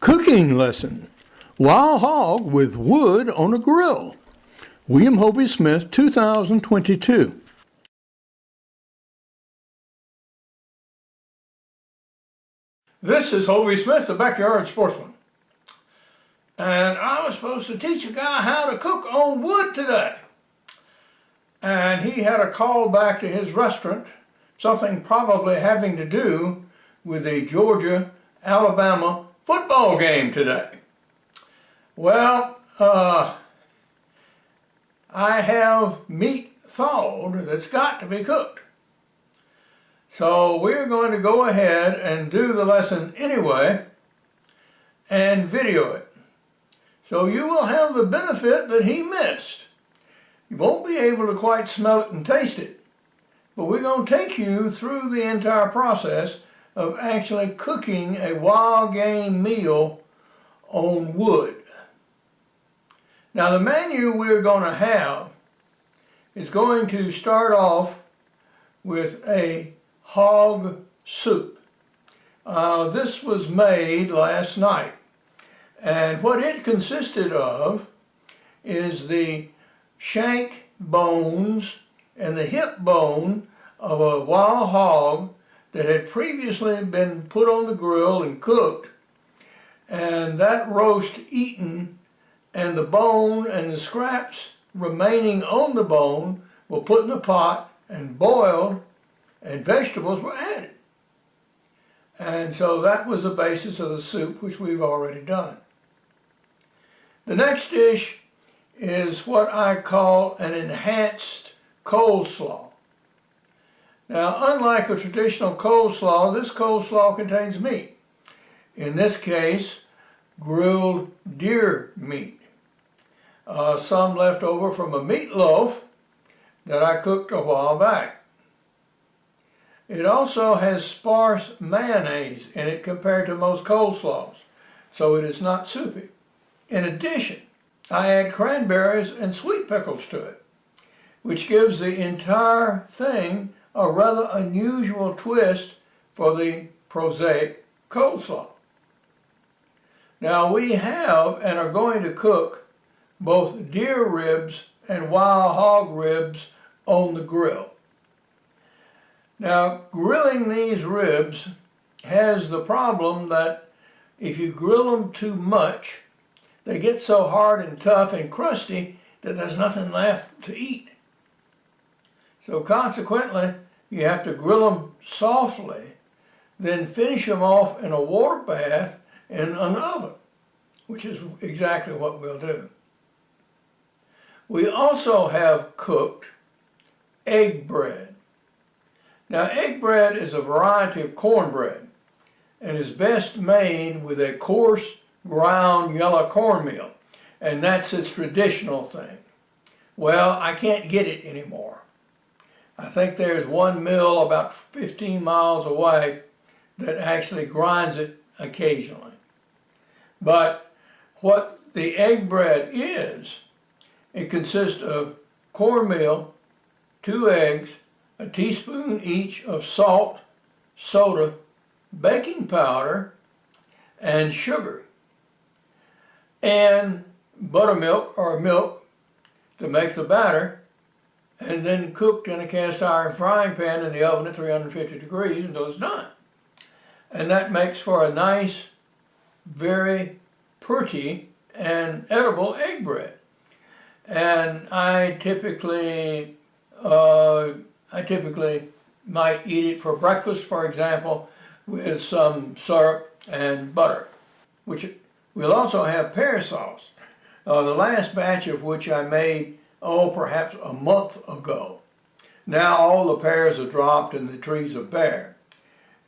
Cooking lesson, Wild Hog with Wood on a Grill. William Hovey Smith, 2022. This is Hovey Smith, the Backyard Sportsman. And I was supposed to teach a guy how to cook on wood today. And he had a call back to his restaurant, something probably having to do with the Georgia-Alabama football game today. Well, I have meat thawed that's got to be cooked. So we're going to go ahead and do the lesson anyway and video it. So you will have the benefit that he missed. You won't be able to quite smell it and taste it, but we're going to take you through the entire process of actually cooking a wild game meal on wood. Now the menu we're going to have is going to start off with a hog soup. This was made last night, and what it consisted of is the shank bones and the hip bone of a wild hog that had previously been put on the grill and cooked, and that roast eaten, and the bone and the scraps remaining on the bone were put in a pot and boiled, and vegetables were added. And so that was the basis of the soup, which we've already done. The next dish is what I call an enhanced coleslaw. Now, unlike a traditional coleslaw, this coleslaw contains meat. In this case, grilled deer meat. Some left over from a meatloaf that I cooked a while back. It also has sparse mayonnaise in it compared to most coleslaws, so it is not soupy. In addition, I add cranberries and sweet pickles to it, which gives the entire thing a rather unusual twist for the prosaic coleslaw. Now we have and are going to cook both deer ribs and wild hog ribs on the grill. Now grilling these ribs has the problem that if you grill them too much, they get so hard and tough and crusty that there's nothing left to eat. So consequently, you have to grill them softly, then finish them off in a water bath in an oven, which is exactly what we'll do. We also have cooked egg bread. Now, egg bread is a variety of cornbread and is best made with a coarse ground yellow cornmeal, and that's its traditional thing. Well, I can't get it anymore. I think there's one mill about 15 miles away that actually grinds it occasionally. But what the egg bread is, it consists of cornmeal, 2 eggs, a teaspoon each of salt, soda, baking powder, and sugar, and buttermilk or milk to make the batter, and then cooked in a cast iron frying pan in the oven at 350 degrees until it's done. And that makes for a nice, very pretty and edible egg bread. And I typically might eat it for breakfast, for example, with some syrup and butter. Which we'll also have pear sauce, the last batch of which I made perhaps a month ago. Now all the pears are dropped and the trees are bare.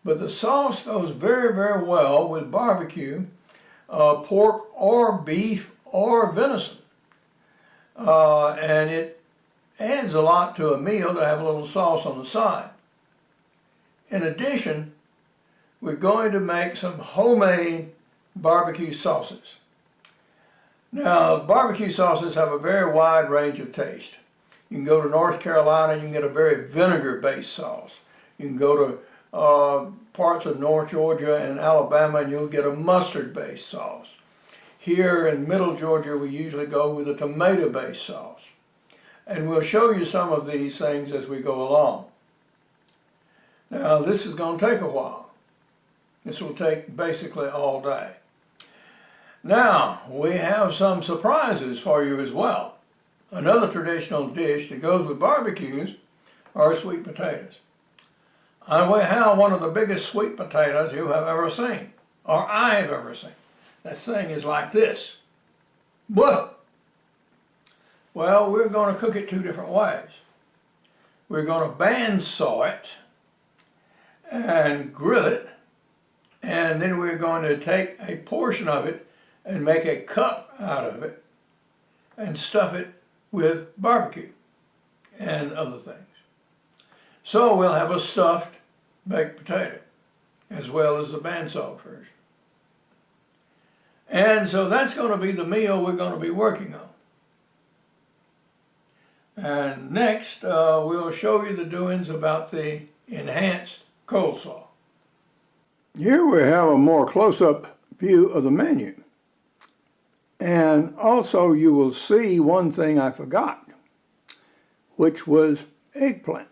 But the sauce goes very, very well with barbecue, pork or beef or venison. And it adds a lot to a meal to have a little sauce on the side. In addition, we're going to make some homemade barbecue sauces. Now, barbecue sauces have a very wide range of taste. You can go to North Carolina and you can get a very vinegar-based sauce. You can go to parts of North Georgia and Alabama, and you'll get a mustard-based sauce. Here in Middle Georgia, we usually go with a tomato-based sauce. And we'll show you some of these things as we go along. Now, this is going to take a while. This will take basically all day. Now, we have some surprises for you as well. Another traditional dish that goes with barbecues are sweet potatoes. And we have one of the biggest sweet potatoes you have ever seen, or I have ever seen. That thing is like this. But, well, we're going to cook it two different ways. We're going to bandsaw it and grill it, and then we're going to take a portion of it and make a cup out of it and stuff it with barbecue and other things. So we'll have a stuffed baked potato as well as the bandsawed version. And so that's going to be the meal we're going to be working on. And next we'll show you the doings about the enhanced coleslaw. Here we have a more close-up view of the menu. And also you will see one thing I forgot, which was eggplant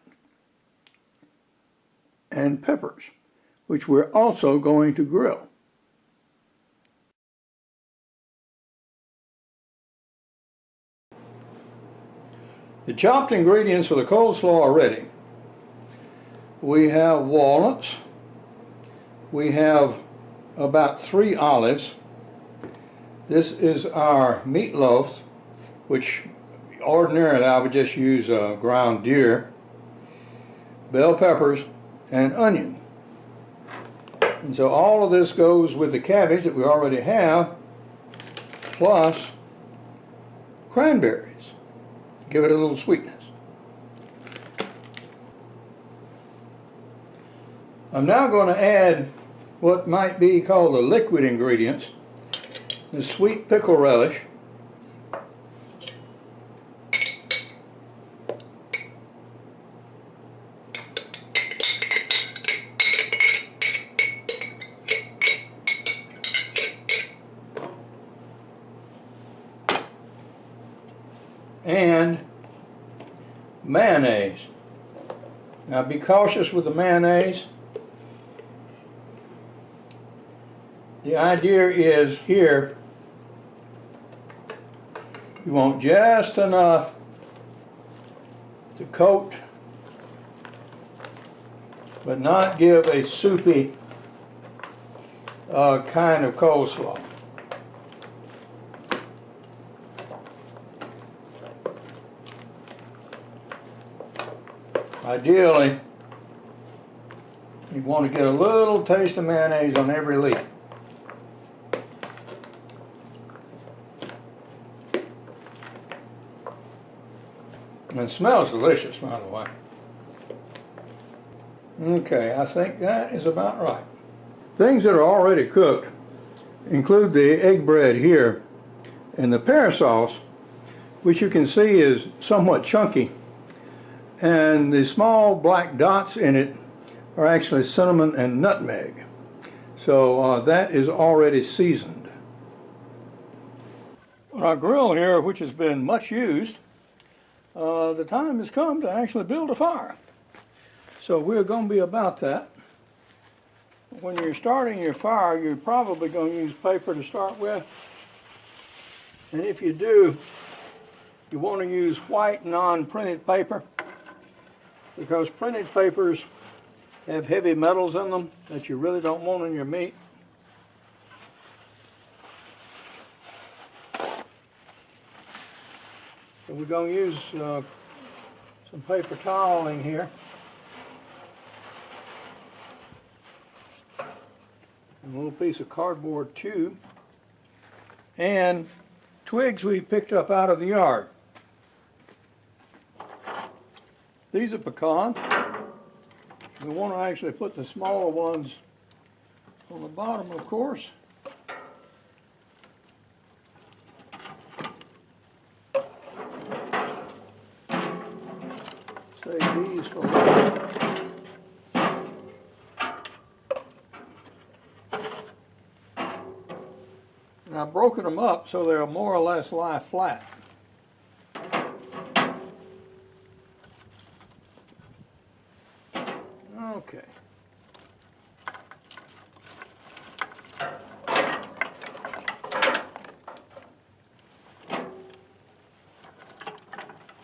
and peppers, which we're also going to grill. The chopped ingredients for the coleslaw are ready. We have walnuts. We have about 3 olives. This is our meatloaf, which ordinarily I would just use ground deer, bell peppers, and onion. And so all of this goes with the cabbage that we already have, plus cranberries. Give it a little sweetness. I'm now going to add what might be called the liquid ingredients, the sweet pickle relish, and mayonnaise. Now be cautious with the mayonnaise. The idea is here you want just enough to coat but not give a soupy kind of coleslaw. Ideally, you want to get a little taste of mayonnaise on every leaf. And it smells delicious, by the way. Okay, I think that is about right. Things that are already cooked include the egg bread here and the pear sauce, which you can see is somewhat chunky. And the small black dots in it are actually cinnamon and nutmeg. So that is already seasoned. On our grill here, which has been much used, the time has come to actually build a fire. So we're going to be about that. When you're starting your fire, you're probably going to use paper to start with. And if you do, you want to use white non-printed paper, because printed papers have heavy metals in them that you really don't want in your meat. So we're going to use some paper toweling here. And a little piece of cardboard tube. And twigs we picked up out of the yard. These are pecan. We want to actually put the smaller ones on the bottom, of course. Save these for later. And I've broken them up so they'll more or less lie flat. Okay.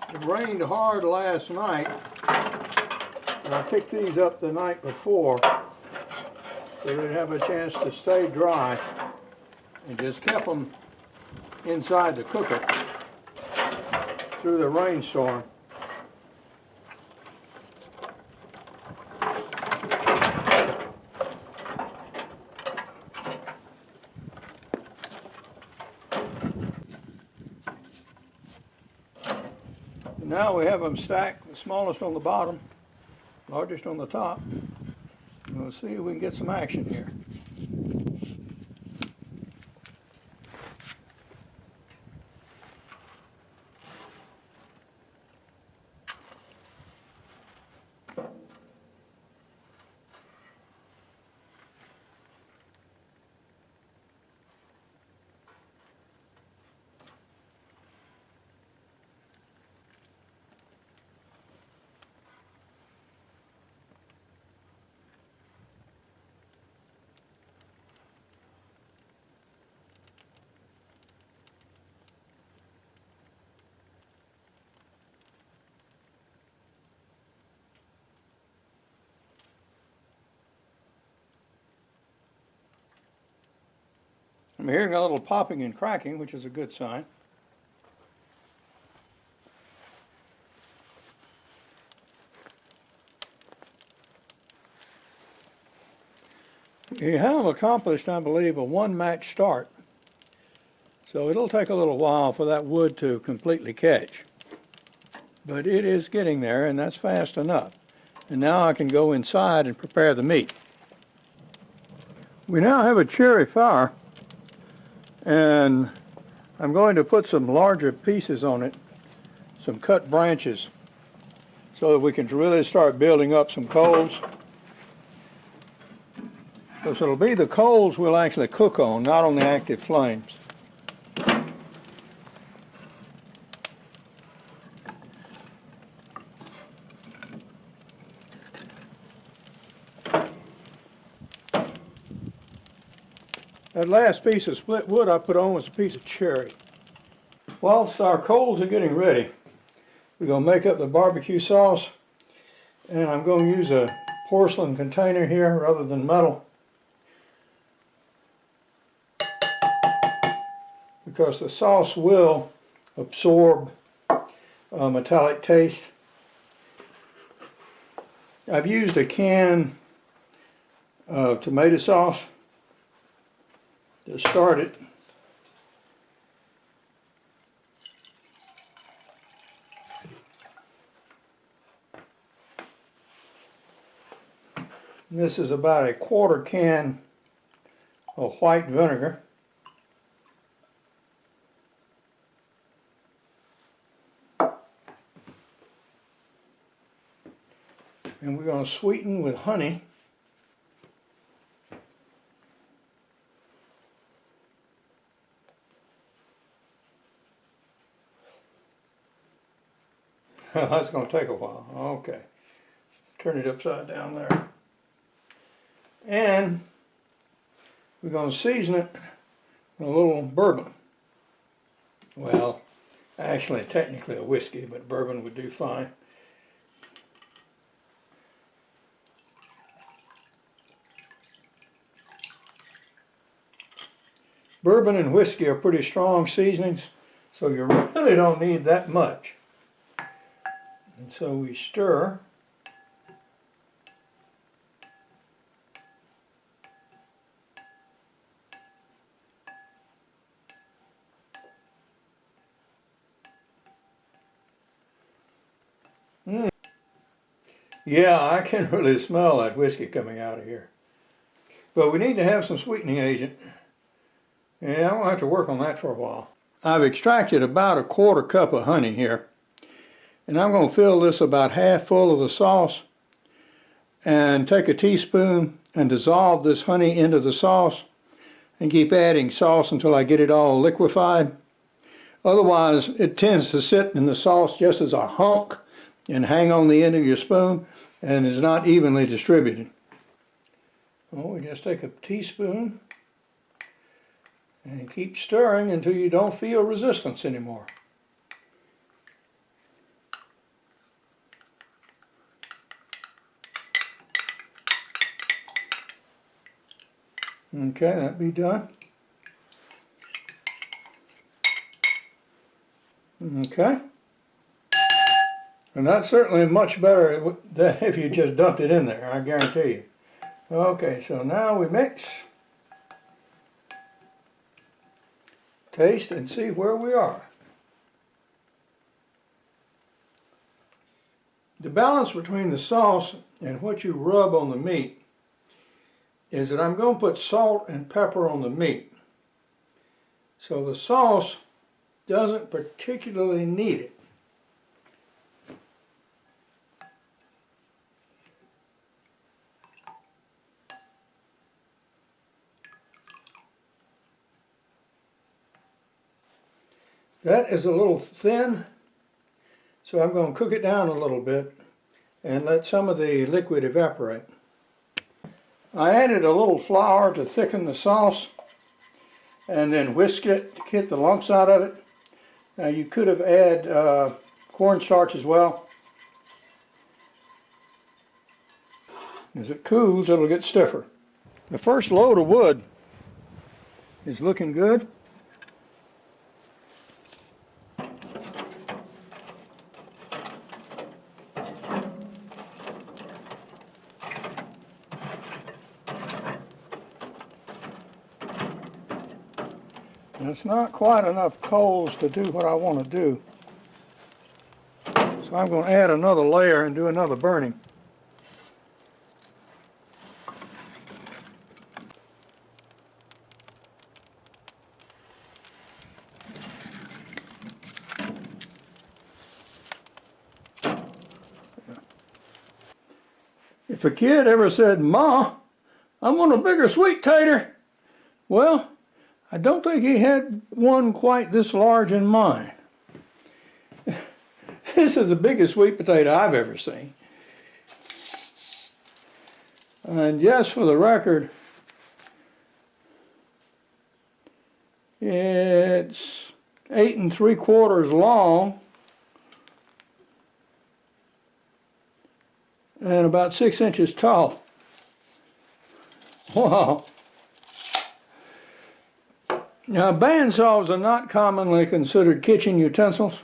It rained hard last night, and I picked these up the night before so they'd have a chance to stay dry, and just kept them inside the cooker through the rainstorm. And now we have them stacked, the smallest on the bottom, largest on the top. And we'll see if we can get some action here. I'm hearing a little popping and cracking, which is a good sign. We have accomplished, I believe, a one-match start. So it'll take a little while for that wood to completely catch. But it is getting there, and that's fast enough. And now I can go inside and prepare the meat. We now have a cherry fire, and I'm going to put some larger pieces on it, some cut branches, so that we can really start building up some coals. So it'll be the coals we'll actually cook on, not on the active flames. That last piece of split wood I put on was a piece of cherry. Whilst our coals are getting ready, we're going to make up the barbecue sauce. And I'm going to use a porcelain container here rather than metal, because the sauce will absorb a metallic taste. I've used a can of tomato sauce to start it. And this is about a quarter can of white vinegar. And we're going to sweeten with honey. That's going to take a while. Okay. Turn it upside down there. And we're going to season it with a little bourbon. Well, actually, technically a whiskey, but bourbon would do fine. Bourbon and whiskey are pretty strong seasonings, so you really don't need that much. And so we stir. Yeah, I can really smell that whiskey coming out of here. But we need to have some sweetening agent. Yeah, I'm going to have to work on that for a while. I've extracted about a quarter cup of honey here. And I'm going to fill this about half full of the sauce and take a teaspoon and dissolve this honey into the sauce and keep adding sauce until I get it all liquefied. Otherwise, it tends to sit in the sauce just as a hunk and hang on the end of your spoon and is not evenly distributed. Well, we just take a teaspoon and keep stirring until you don't feel resistance anymore. Okay, that be done. Okay. And that's certainly much better than if you just dumped it in there, I guarantee you. Okay, so now we mix, taste, and see where we are. The balance between the sauce and what you rub on the meat is that I'm going to put salt and pepper on the meat. So the sauce doesn't particularly need it. That is a little thin, so I'm going to cook it down a little bit and let some of the liquid evaporate. I added a little flour to thicken the sauce and then whisked it to get the lumps out of it. Now you could have added cornstarch as well. As it cools, it'll get stiffer. The first load of wood is looking good. It's not quite enough coals to do what I want to do. So I'm going to add another layer and do another burning. If a kid ever said, "Ma, I want a bigger sweet tater," well, I don't think he had one quite this large in mind. This is the biggest sweet potato I've ever seen. And just for the record, it's 8 3/4 long and about 6 inches tall. Wow. Now, bandsaws are not commonly considered kitchen utensils,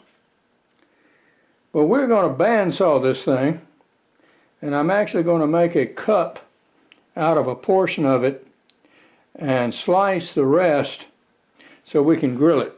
but we're going to bandsaw this thing, and I'm actually going to make a cup out of a portion of it and slice the rest so we can grill it.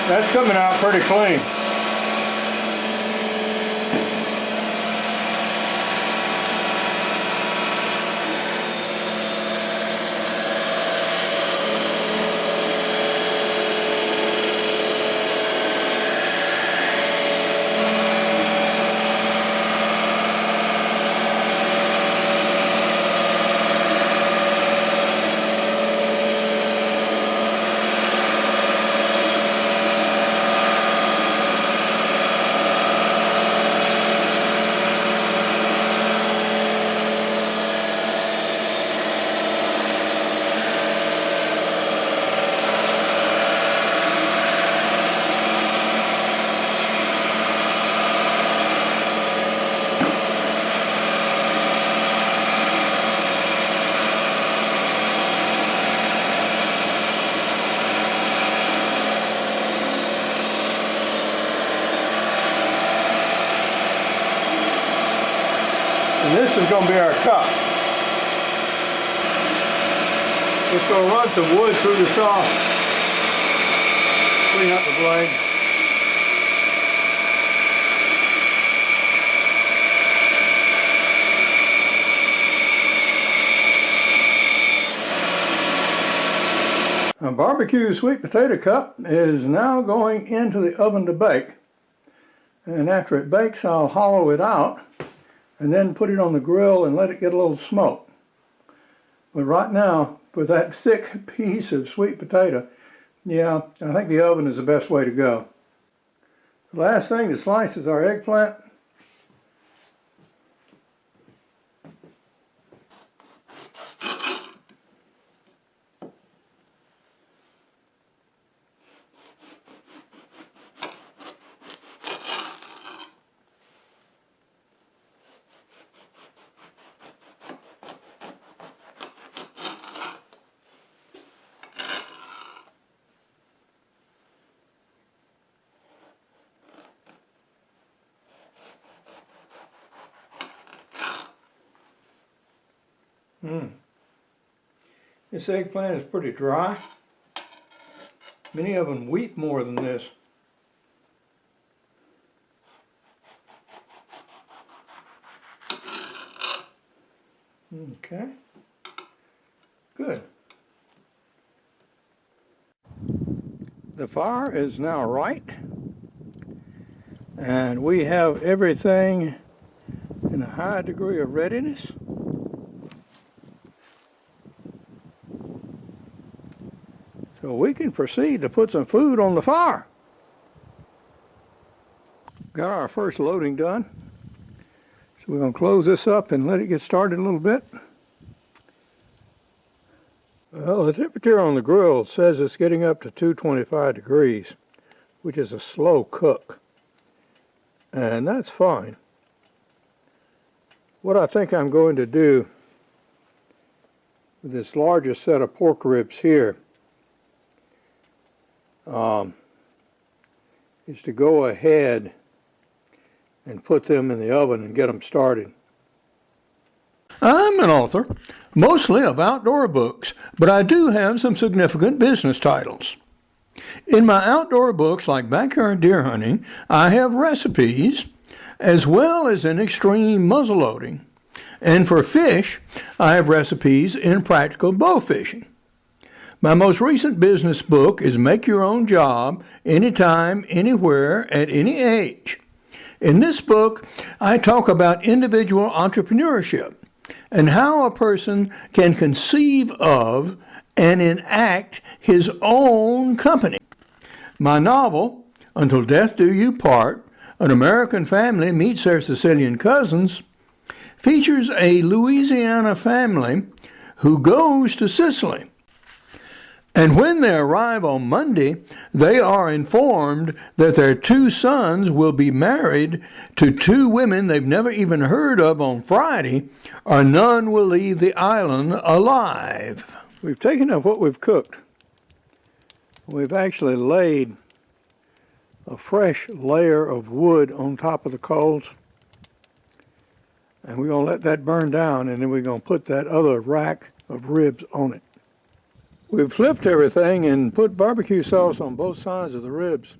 That's coming out pretty clean. And this is going to be our cup. Just going to run some wood through the saw. Clean up the blade. A barbecue sweet potato cup is now going into the oven to bake. And after it bakes, I'll hollow it out and then put it on the grill and let it get a little smoke. But right now, with that thick piece of sweet potato, yeah, I think the oven is the best way to go. The last thing to slice is our eggplant. This eggplant is pretty dry. Many of them weep more than this. Okay, good. The fire is now right, and we have everything in a high degree of readiness. So we can proceed to put some food on the fire. Got our first loading done. So we're going to close this up and let it get started a little bit. Well, the temperature on the grill says it's getting up to 225 degrees, which is a slow cook. And that's fine. What I think I'm going to do with this largest set of pork ribs here is to go ahead and put them in the oven and get them started. I'm an author, mostly of outdoor books, but I do have some significant business titles. In my outdoor books like Backyard Deer Hunting, I have recipes as well as in extreme muzzleloading. And for fish, I have recipes in practical bow fishing. My most recent business book is Make Your Own Job, Anytime, Anywhere, at Any Age. In this book, I talk about individual entrepreneurship and how a person can conceive of and enact his own company. My novel, Until Death Do You Part, An American Family Meets Their Sicilian Cousins, features a Louisiana family who goes to Sicily. And when they arrive on Monday, they are informed that their two sons will be married to two women they've never even heard of on Friday, or none will leave the island alive. We've taken up what we've cooked. We've actually laid a fresh layer of wood on top of the coals. And we're going to let that burn down, and then we're going to put that other rack of ribs on it. We've flipped everything and put barbecue sauce on both sides of the ribs.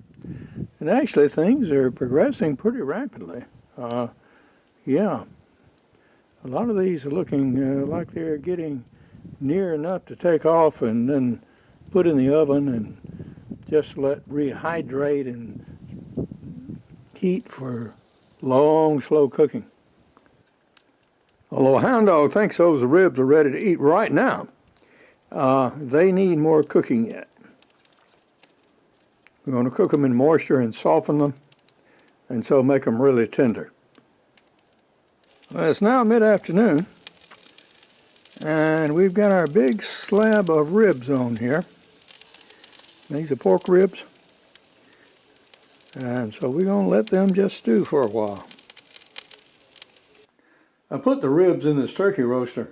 And actually things are progressing pretty rapidly. Yeah, a lot of these are looking like they're getting near enough to take off and then put in the oven and just let rehydrate and heat for long, slow cooking. Although Hound Dog thinks those ribs are ready to eat right now, they need more cooking yet. We're going to cook them in moisture and soften them, and so make them really tender. Well, it's now mid-afternoon, and we've got our big slab of ribs on here. These are pork ribs, and so we're going to let them just stew for a while. I put the ribs in this turkey roaster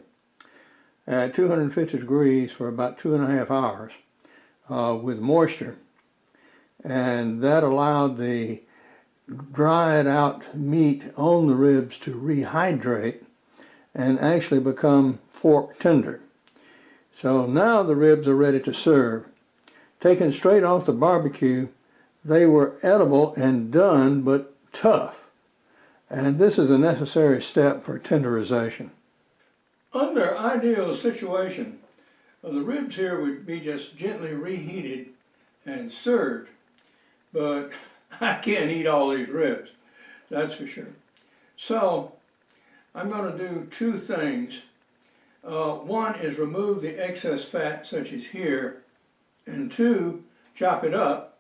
at 250 degrees for about 2.5 hours with moisture, and that allowed the dried out meat on the ribs to rehydrate and actually become fork tender. So now the ribs are ready to serve. Taken straight off the barbecue, they were edible and done, but tough. And this is a necessary step for tenderization. Under ideal situation, the ribs here would be just gently reheated and served, but I can't eat all these ribs, that's for sure. So I'm going to do two things. One is remove the excess fat, such as here, and two, chop it up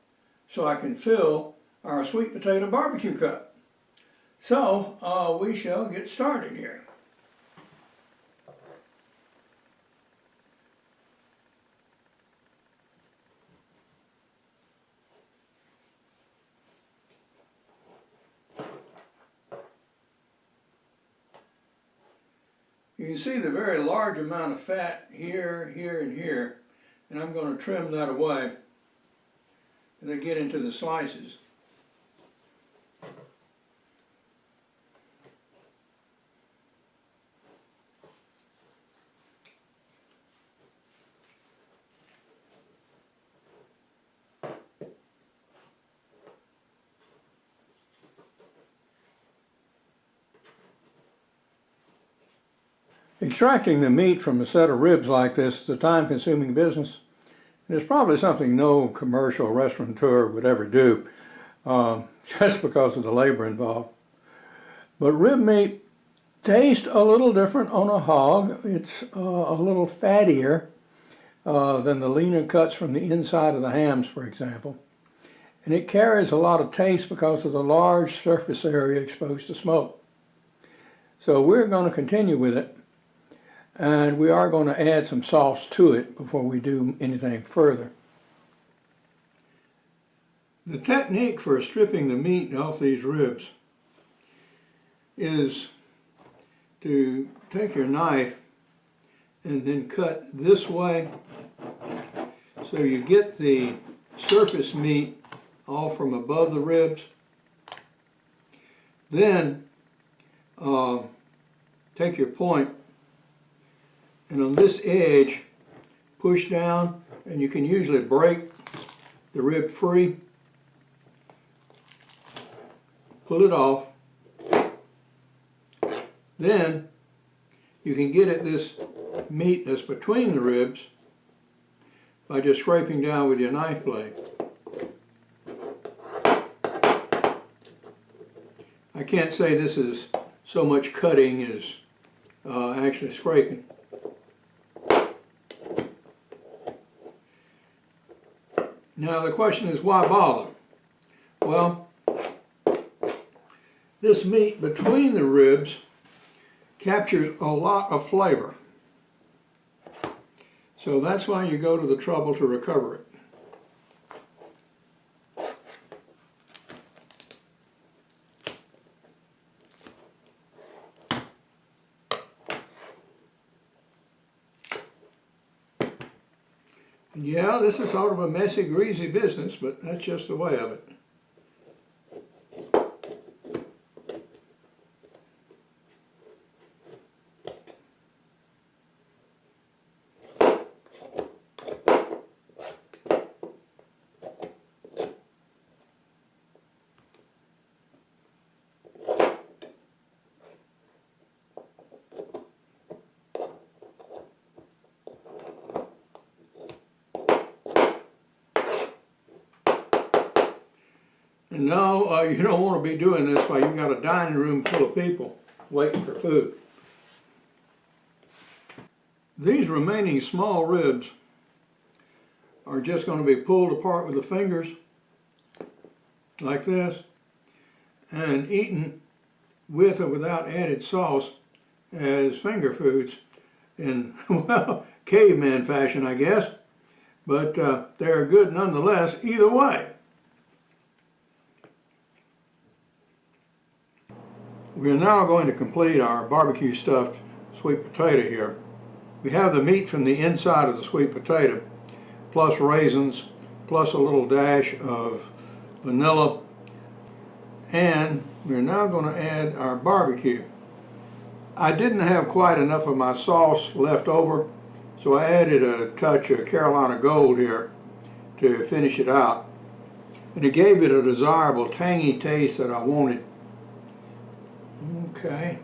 so I can fill our sweet potato barbecue cup. So we shall get started here. You can see the very large amount of fat here, here, and here, and I'm going to trim that away as I get into the slices. Extracting the meat from a set of ribs like this is a time-consuming business. It's probably something no commercial restaurateur would ever do, just because of the labor involved. But rib meat tastes a little different on a hog. It's a little fattier than the leaner cuts from the inside of the hams, for example. And it carries a lot of taste because of the large surface area exposed to smoke. So we're going to continue with it. And we are going to add some sauce to it before we do anything further. The technique for stripping the meat off these ribs is to take your knife and then cut this way so you get the surface meat all from above the ribs. Then take your point and on this edge push down, and you can usually break the rib free. Pull it off. Then you can get at this meat that's between the ribs by just scraping down with your knife blade. I can't say this is so much cutting as actually scraping. Now the question is, why bother? Well, this meat between the ribs captures a lot of flavor. So that's why you go to the trouble to recover it. And yeah, this is sort of a messy, greasy business, but that's just the way of it. And no, you don't want to be doing this while you've got a dining room full of people waiting for food. These remaining small ribs are just going to be pulled apart with the fingers like this and eaten with or without added sauce as finger foods in, well, caveman fashion, I guess, but they're good nonetheless either way. We are now going to complete our barbecue stuffed sweet potato here. We have the meat from the inside of the sweet potato, plus raisins, plus a little dash of vanilla, and we're now going to add our barbecue. I didn't have quite enough of my sauce left over, so I added a touch of Carolina Gold here to finish it out. And it gave it a desirable tangy taste that I wanted. Okay.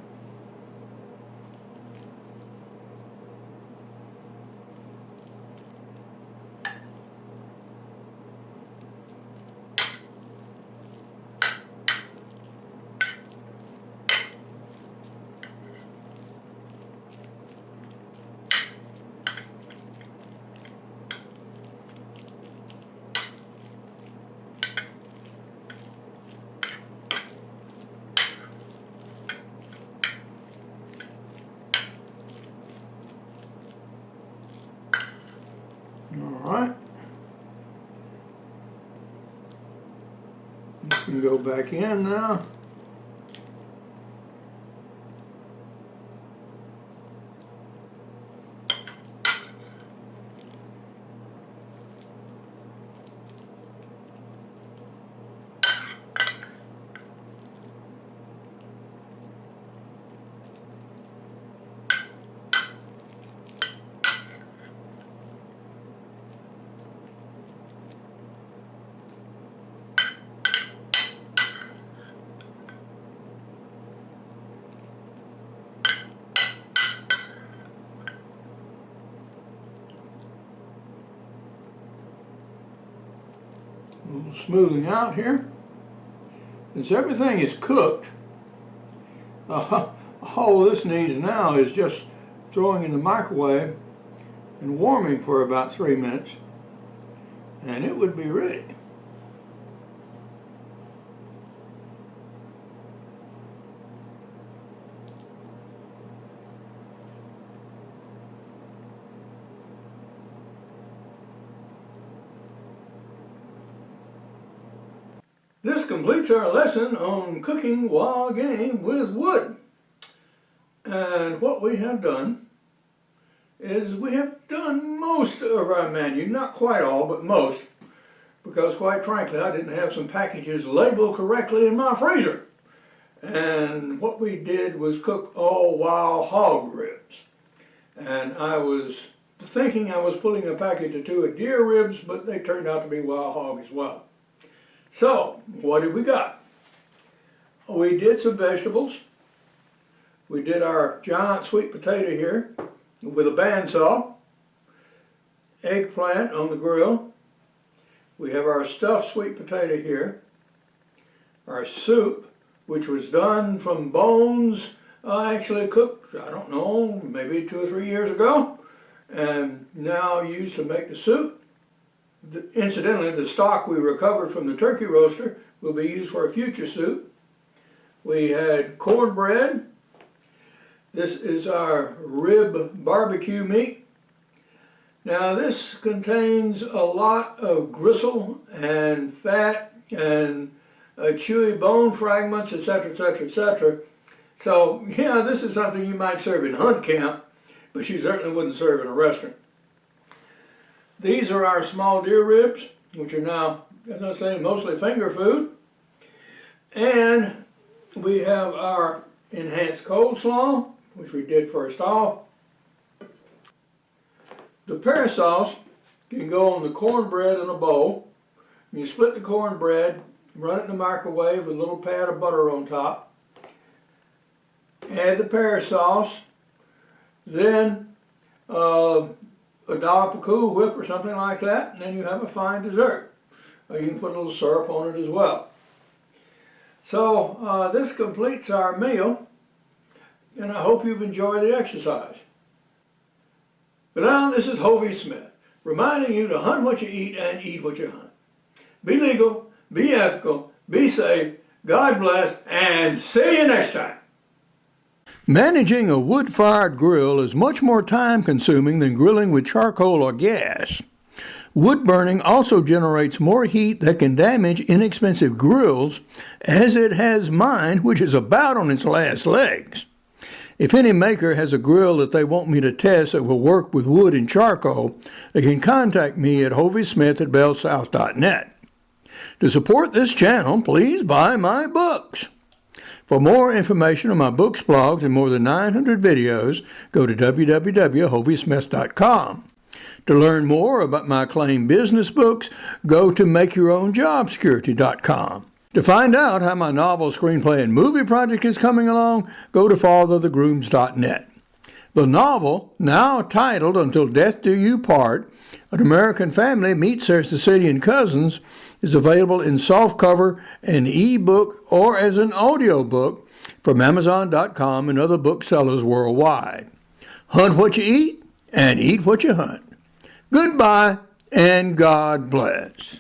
All right. This can go back in now. A little smoothing out here. Since everything is cooked, all this needs now is just throwing in the microwave and warming for about 3 minutes, and it would be ready. This completes our lesson on cooking wild game with wood. And what we have done is we have done most of our menu, not quite all, but most, because quite frankly I didn't have some packages labeled correctly in my freezer. And what we did was cook all wild hog ribs. And I was thinking I was pulling a package or two of deer ribs, but they turned out to be wild hog as well. So, what did we got? We did some vegetables. We did our giant sweet potato here with a bandsaw, eggplant on the grill. We have our stuffed sweet potato here, our soup, which was done from bones, actually cooked, I don't know, maybe 2 or 3 years ago, and now used to make the soup. Incidentally, the stock we recovered from the turkey roaster will be used for a future soup. We had cornbread. This is our rib barbecue meat. Now this contains a lot of gristle and fat and chewy bone fragments, etc., etc., etc. So yeah, this is something you might serve in hunt camp, but you certainly wouldn't serve in a restaurant. These are our small deer ribs, which are now, as I say, mostly finger food. And we have our enhanced coleslaw, which we did first off. The pear sauce can go on the cornbread in a bowl. You split the cornbread, run it in the microwave with a little pat of butter on top. Add the pear sauce, then a dollop of Cool Whip or something like that, and then you have a fine dessert. You can put a little syrup on it as well. So this completes our meal, and I hope you've enjoyed the exercise. But now this is Hovey Smith, reminding you to hunt what you eat and eat what you hunt. Be legal, be ethical, be safe, God bless, and see you next time. Managing a wood-fired grill is much more time-consuming than grilling with charcoal or gas. Wood burning also generates more heat that can damage inexpensive grills, as it has mine, which is about on its last legs. If any maker has a grill that they want me to test that will work with wood and charcoal, they can contact me at hoveysmith@bellsouth.net. To support this channel, please buy my books. For more information on my books, blogs, and more than 900 videos, go to www.hoviesmith.com. To learn more about my acclaimed business books, go to makeyourownjobsecurity.com. To find out how my novel, screenplay, and movie project is coming along, go to fatherthegrooms.net. The novel, now titled Until Death Do You Part, An American Family Meets Their Sicilian Cousins, is available in softcover and ebook or as an audiobook from Amazon.com and other booksellers worldwide. Hunt what you eat and eat what you hunt. Goodbye and God bless.